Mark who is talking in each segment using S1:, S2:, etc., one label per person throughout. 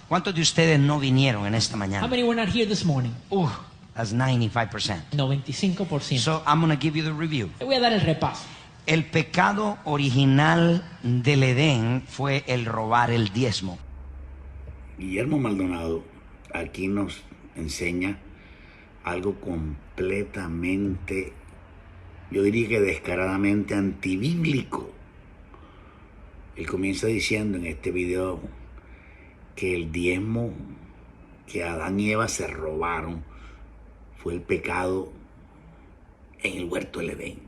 S1: ¿Cuántos de ustedes no vinieron en esta
S2: How
S1: mañana?
S2: many were not here this morning?
S1: That's 95%.
S2: 95%.
S1: So I'm going to give you the review.
S2: Te voy a dar el repaso.
S1: El pecado original del Edén fue el robar el diezmo.
S3: Guillermo Maldonado aquí nos enseña algo completamente, yo diría que descaradamente antibíblico. Él comienza diciendo en este video que el diezmo que Adán y Eva se robaron fue el pecado en el huerto del Edén.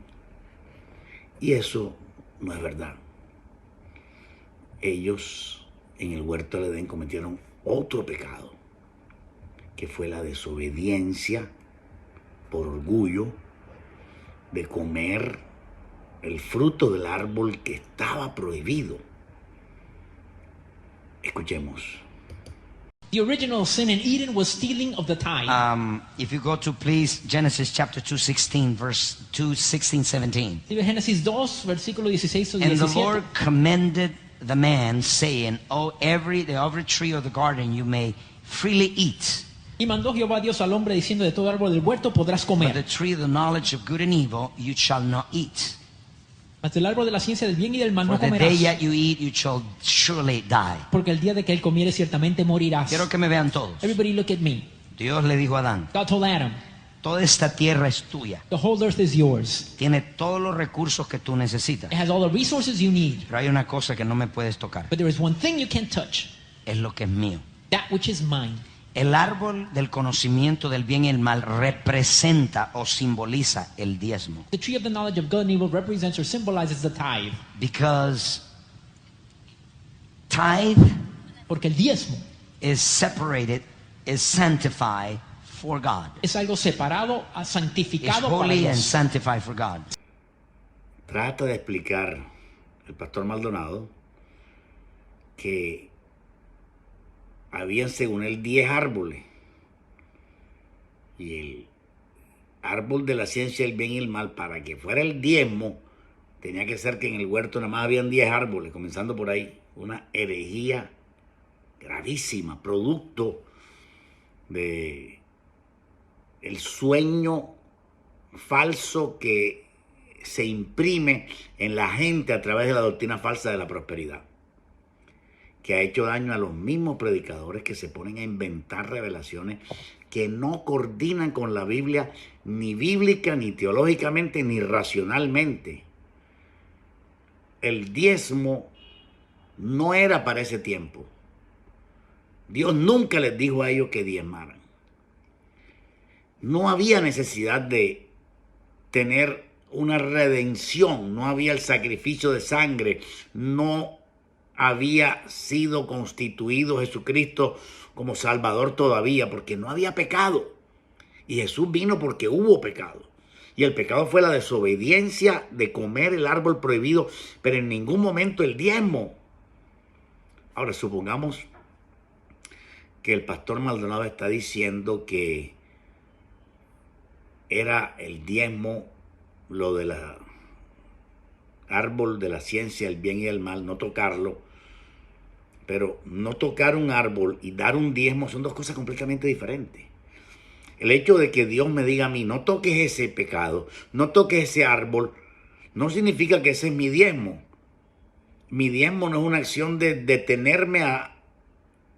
S3: Y eso no es verdad. Ellos en el huerto del Edén cometieron otro pecado, que fue la desobediencia por orgullo de comer el fruto del árbol que estaba prohibido. Escuchemos.
S2: The original sin in Eden was stealing of the tithe.
S1: If you go to please Genesis chapter 2:16, verse 2:16, 17.
S2: Dice Génesis 2, versículo 16 o
S1: And the
S2: 17.
S1: Lord commended the man, saying, "Oh, every tree of the garden you may freely eat,
S2: Y mandó Jehová Dios al hombre diciendo: de todo árbol del huerto podrás
S1: but the
S2: comer,
S1: tree of the knowledge of good and evil you shall not eat.
S2: mas del árbol de la ciencia del bien y del mal
S1: For
S2: no
S1: the day
S2: comerás,
S1: that you eat, you shall surely die."
S2: porque el día de que él comiere ciertamente morirás.
S1: Quiero que me vean todos.
S2: Everybody look at me.
S1: Dios le dijo a Adán,
S2: God told Adam,
S1: toda esta tierra es tuya.
S2: the whole earth is yours.
S1: Tiene todos los recursos que tú necesitas.
S2: It has all the resources you need.
S1: Pero hay una cosa que no me puedes tocar.
S2: But there is one thing you can't touch,
S1: Es lo que es mío.
S2: that which is mine.
S1: El árbol del conocimiento del bien y el mal representa o simboliza el diezmo.
S2: The tree of the knowledge of good and evil represents or symbolizes the tithe.
S1: Because tithe
S2: Porque el diezmo
S1: is separated, is sanctified for God.
S2: es algo separado,
S1: It's
S2: santificado para
S1: holy and
S2: Dios.
S1: sanctified for God.
S3: Trata de explicar el pastor Maldonado que habían, según él, 10 árboles. Y el árbol de la ciencia del bien y el mal, para que fuera el diezmo, tenía que ser que en el huerto nada más habían 10 árboles, comenzando por ahí. Una herejía gravísima, producto de el sueño falso que se imprime en la gente a través de la doctrina falsa de la prosperidad, que ha hecho daño a los mismos predicadores que se ponen a inventar revelaciones que no coordinan con la Biblia, ni bíblica, ni teológicamente, ni racionalmente. El diezmo no era para ese tiempo. Dios nunca les dijo a ellos que diezmaran. No había necesidad de tener una redención, no había el sacrificio de sangre, no había sido constituido Jesucristo como Salvador todavía, porque no había pecado. Y Jesús vino porque hubo pecado. Y el pecado fue la desobediencia de comer el árbol prohibido, pero en ningún momento el diezmo. Ahora, supongamos que el pastor Maldonado está diciendo que era el diezmo lo de la árbol de la ciencia, el bien y el mal, no tocarlo. Pero no tocar un árbol y dar un diezmo son dos cosas completamente diferentes. El hecho de que Dios me diga a mí, no toques ese pecado, no toques ese árbol, no significa que ese es mi diezmo. Mi diezmo no es una acción de detenerme a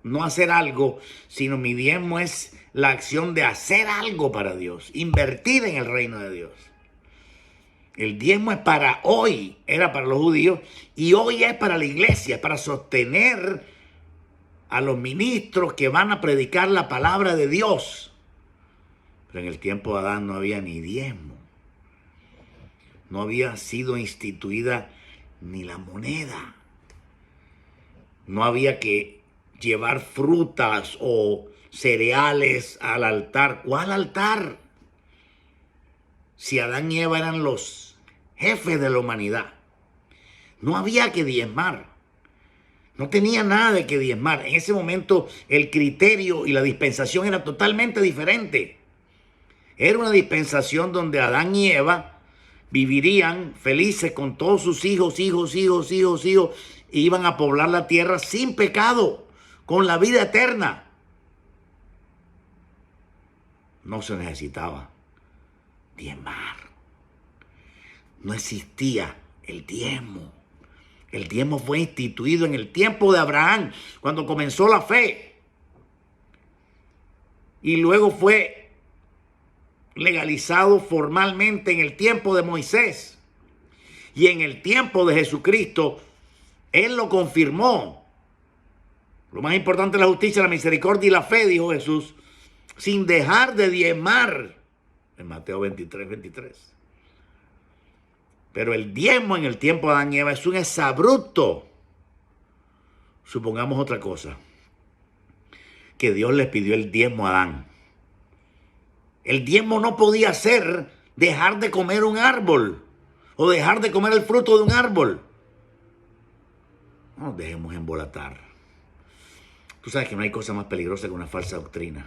S3: no hacer algo, sino mi diezmo es la acción de hacer algo para Dios, invertir en el reino de Dios. El diezmo es para hoy, era para los judíos, y hoy es para la iglesia, es para sostener a los ministros que van a predicar la palabra de Dios. Pero en el tiempo de Adán no había ni diezmo. No había sido instituida ni la moneda. No había que llevar frutas o cereales al altar. ¿Cuál altar? Si Adán y Eva eran los jefes de la humanidad, no había que diezmar. No tenía nada de que diezmar. En ese momento el criterio y la dispensación era totalmente diferente. Era una dispensación donde Adán y Eva vivirían felices con todos sus hijos, e iban a poblar la tierra sin pecado, con la vida eterna. No se necesitaba diezmar. No existía el diezmo. El diezmo fue instituido en el tiempo de Abraham, cuando comenzó la fe. Y luego fue legalizado formalmente en el tiempo de Moisés. Y en el tiempo de Jesucristo, Él lo confirmó. Lo más importante es la justicia, la misericordia y la fe, dijo Jesús, sin dejar de diezmar. En Mateo 23:23. Pero el diezmo en el tiempo de Adán y Eva es un exabrupto. Supongamos otra cosa. Que Dios les pidió el diezmo a Adán. El diezmo no podía ser dejar de comer un árbol o dejar de comer el fruto de un árbol. No nos dejemos embolatar. Tú sabes que no hay cosa más peligrosa que una falsa doctrina.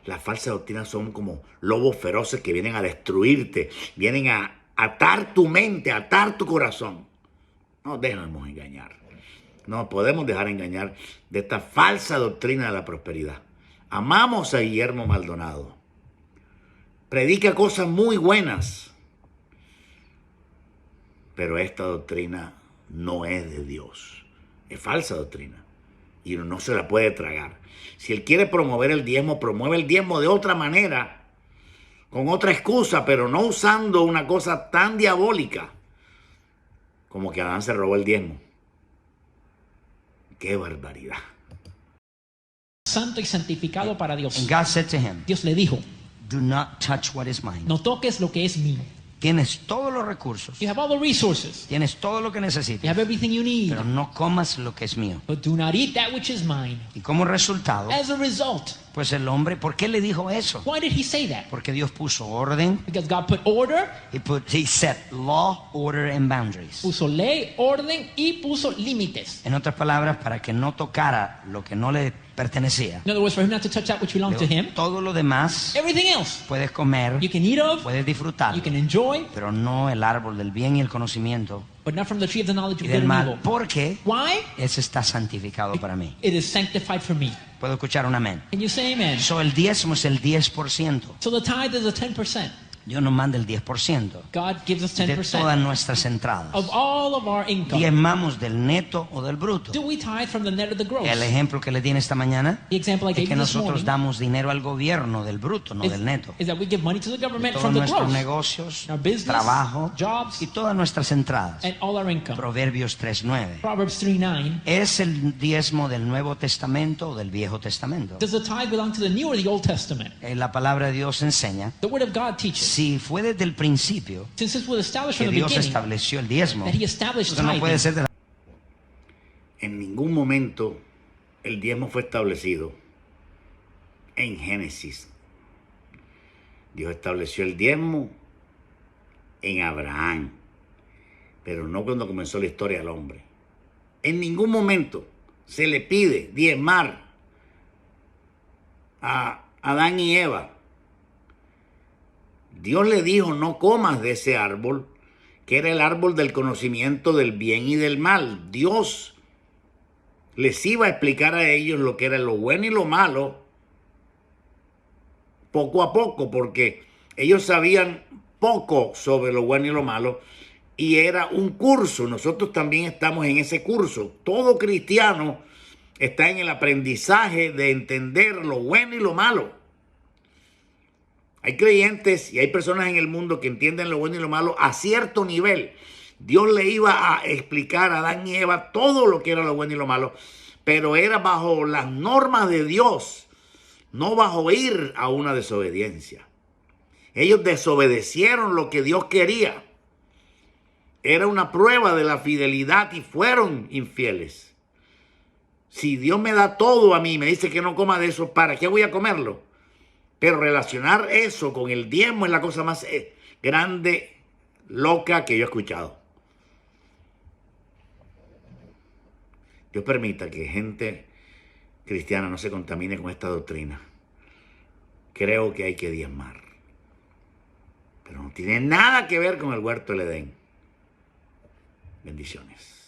S3: Las falsas doctrinas son como lobos feroces que vienen a destruirte, vienen a atar tu mente, atar tu corazón. No nos dejemos engañar. No nos podemos dejar engañar de esta falsa doctrina de la prosperidad. Amamos a Guillermo Maldonado. Predica cosas muy buenas. Pero esta doctrina no es de Dios. Es falsa doctrina. Y uno no se la puede tragar. Si él quiere promover el diezmo, promueve el diezmo de otra manera. Con otra excusa, pero no usando una cosa tan diabólica como que Adán se robó el diezmo. ¡Qué barbaridad!
S2: Santo y santificado para Dios.
S1: And God said to him,
S2: Dios le dijo,
S1: do not touch what is mine.
S2: no toques lo que es mío.
S1: Tienes todos los recursos.
S2: You have all the resources.
S1: Tienes todo lo que
S2: You
S1: necesitas.
S2: have everything you need.
S1: Pero no comas lo que es mío.
S2: But do not eat that which is mine.
S1: Y como resultado,
S2: As a result,
S1: pues el hombre, ¿por qué le dijo eso?
S2: why did he say that?
S1: Porque Dios puso orden.
S2: Because God put order,
S1: He set law, order, and boundaries.
S2: puso ley, orden y puso límites.
S1: En otras palabras, para que no tocara lo que no le pertenecía.
S2: In other words, for him not to touch that which belonged to him.
S1: Todo lo demás
S2: Everything else
S1: puedes comer,
S2: you can eat of,
S1: puedes disfrutar,
S2: you can enjoy,
S1: pero no el árbol del bien y el conocimiento
S2: but not from the tree of the knowledge
S1: y
S2: of
S1: del
S2: good and
S1: mal,
S2: evil.
S1: porque
S2: Why?
S1: ese está santificado para mí.
S2: It is sanctified for me.
S1: ¿Puedo escuchar un amén?
S2: Can you say amen?
S1: So, el diezmo es el 10%.
S2: So the tithe is a 10%.
S1: Dios nos manda el 10%
S2: God gives us
S1: de
S2: 10%
S1: todas nuestras entradas.
S2: of all of our income.
S1: Diezmamos del neto o del bruto.
S2: Do we tithe from the net or the gross?
S1: El ejemplo que le di esta mañana
S2: The example I
S1: es
S2: gave
S1: que
S2: you this
S1: nosotros
S2: morning
S1: damos dinero al gobierno del bruto, no del neto.
S2: is that we give money to the
S1: De
S2: government
S1: todos
S2: from the
S1: nuestros
S2: gross
S1: negocios,
S2: Our business,
S1: trabajo
S2: jobs,
S1: y todas nuestras entradas.
S2: and all our income.
S1: Proverbios 3:9.
S2: Proverbs 3:9.
S1: ¿Es el diezmo del Nuevo Testamento o del Viejo Testamento?
S2: Does the tithe belong to the New or the Old Testament?
S1: La palabra de Dios enseña,
S2: The Word of God teaches.
S1: si fue desde el principio
S2: Since this was established
S1: que
S2: from the
S1: Dios
S2: beginning,
S1: estableció el diezmo,
S2: that He established
S1: entonces no puede
S2: tithing.
S1: ser de la...
S3: En ningún momento el diezmo fue establecido en Génesis. Dios estableció el diezmo en Abraham, pero no cuando comenzó la historia del hombre. En ningún momento se le pide diezmar a Adán y Eva. Dios le dijo, no comas de ese árbol, que era el árbol del conocimiento del bien y del mal. Dios les iba a explicar a ellos lo que era lo bueno y lo malo, poco a poco, porque ellos sabían poco sobre lo bueno y lo malo, y era un curso. Nosotros también estamos en ese curso. Todo cristiano está en el aprendizaje de entender lo bueno y lo malo. Hay creyentes y hay personas en el mundo que entienden lo bueno y lo malo a cierto nivel. Dios le iba a explicar a Adán y Eva todo lo que era lo bueno y lo malo, pero era bajo las normas de Dios, no bajo ir a una desobediencia. Ellos desobedecieron lo que Dios quería. Era una prueba de la fidelidad y fueron infieles. Si Dios me da todo a mí y me dice que no coma de eso, ¿para qué voy a comerlo? Pero relacionar eso con el diezmo es la cosa más grande, loca que yo he escuchado. Dios permita que gente cristiana no se contamine con esta doctrina. Creo que hay que diezmar. Pero no tiene nada que ver con el huerto del Edén. Bendiciones.